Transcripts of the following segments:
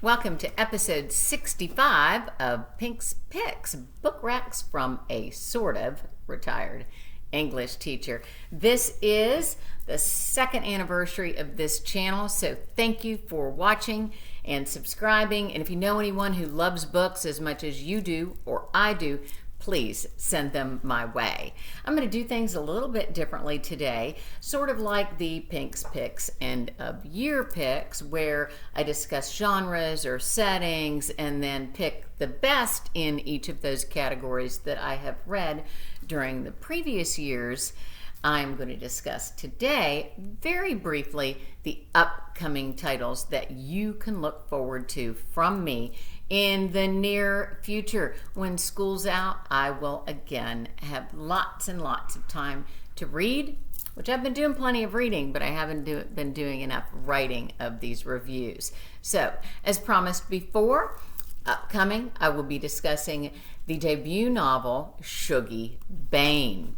Welcome to episode 65 of Pink's Picks, book racks from a sort of retired English teacher. This is the second anniversary of this channel, so thank you for watching and subscribing. And if you know anyone who loves books as much as you do or I do, please send them my way. I'm going to do things a little bit differently today, sort of like the Pink's Picks end of year picks, where I discuss genres or settings and then pick the best in each of those categories that I have read during the previous years. I'm going to discuss today, very briefly, the upcoming titles that you can look forward to from me in the near future. When school's out, I will again have lots and lots of time to read, which I've been doing plenty of reading, but I haven't been doing enough writing of these reviews. So, as promised before, upcoming, I will be discussing the debut novel, Shuggie Bain.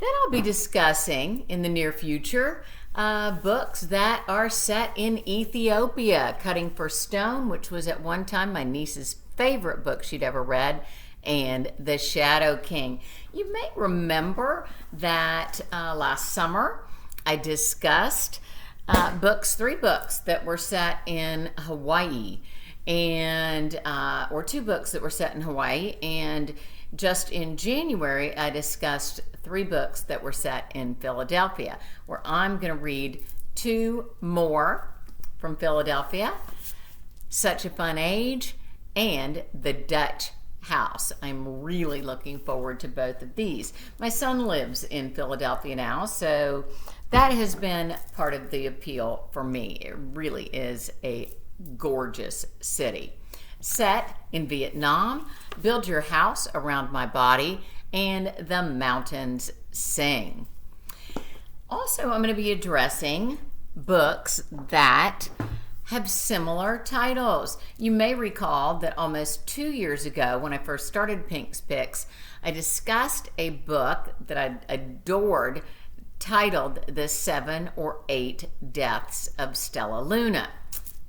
Then I'll be discussing, in the near future, books that are set in Ethiopia. Cutting for Stone, which was at one time my niece's favorite book she'd ever read, and The Shadow King. You may remember that last summer I discussed three books that were set in Hawaii, and or two books that were set in Hawaii, and just in January I discussed three books that were set in Philadelphia, where I'm going to read two more from Philadelphia, Such a Fun Age and The Dutch House. I'm really looking forward to both of these. My son lives in Philadelphia now, so that has been part of the appeal for me. It really is a gorgeous city. Set in Viet Nam, Build Your House Around My Body, and The Mountains Sing. Also, I'm going to be addressing books that have similar titles. You may recall that almost 2 years ago, when I first started Pink's Picks, I discussed a book that I adored titled The 7 or 8 Deaths of Stella Luna.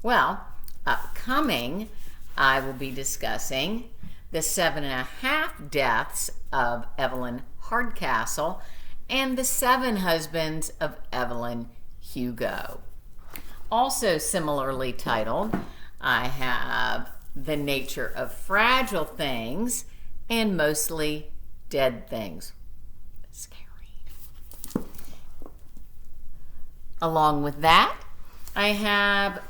Well, upcoming, I will be discussing The 7.5 Deaths of Evelyn Hardcastle and The 7 Husbands of Evelyn Hugo. Also similarly titled, I have The Nature of Fragile Things and Mostly Dead Things. Scary. Along with that, I have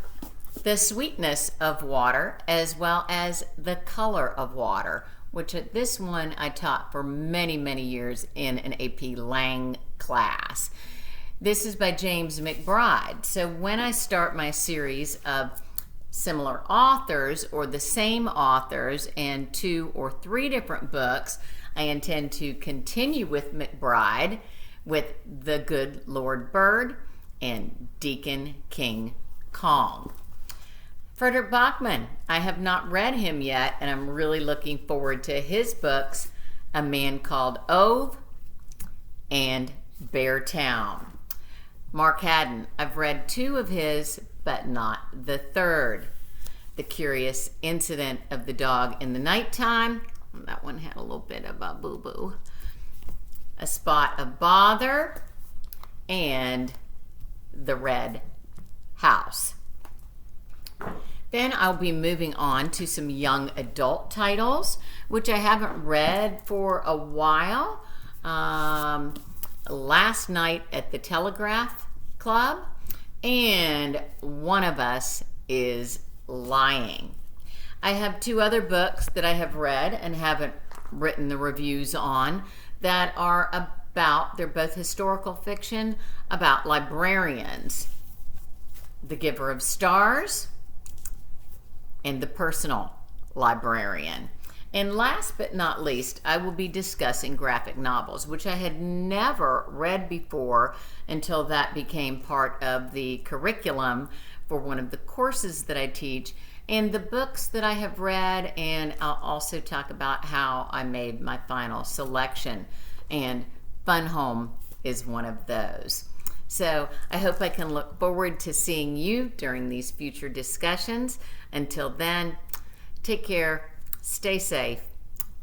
The Sweetness of Water, as well as The Color of Water, which this one I taught for many, many years in an AP Lang class. This is by James McBride. So when I start my series of similar authors or the same authors and 2 or 3 different books, I intend to continue with McBride with The Good Lord Bird and Deacon King Kong. Frederick Bachman, I have not read him yet, and I'm really looking forward to his books, A Man Called Ove and Beartown. Mark Haddon, I've read 2 of his, but not the third. The Curious Incident of the Dog in the Nighttime. That one had a little bit of a boo-boo. A Spot of Bother and The Red House. Then I'll be moving on to some young adult titles, which I haven't read for a while. Last Night at the Telegraph Club, and One of Us is Lying. I have 2 other books that I have read and haven't written the reviews on that are they're both historical fiction, about librarians. The Giver of Stars and The Personal Librarian. And last but not least, I will be discussing graphic novels, which I had never read before until that became part of the curriculum for one of the courses that I teach, and the books that I have read, and I'll also talk about how I made my final selection. And Fun Home is one of those. So I hope I can look forward to seeing you during these future discussions. Until then, take care, stay safe,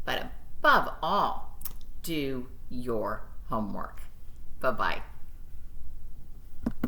but above all, do your homework. Bye-bye.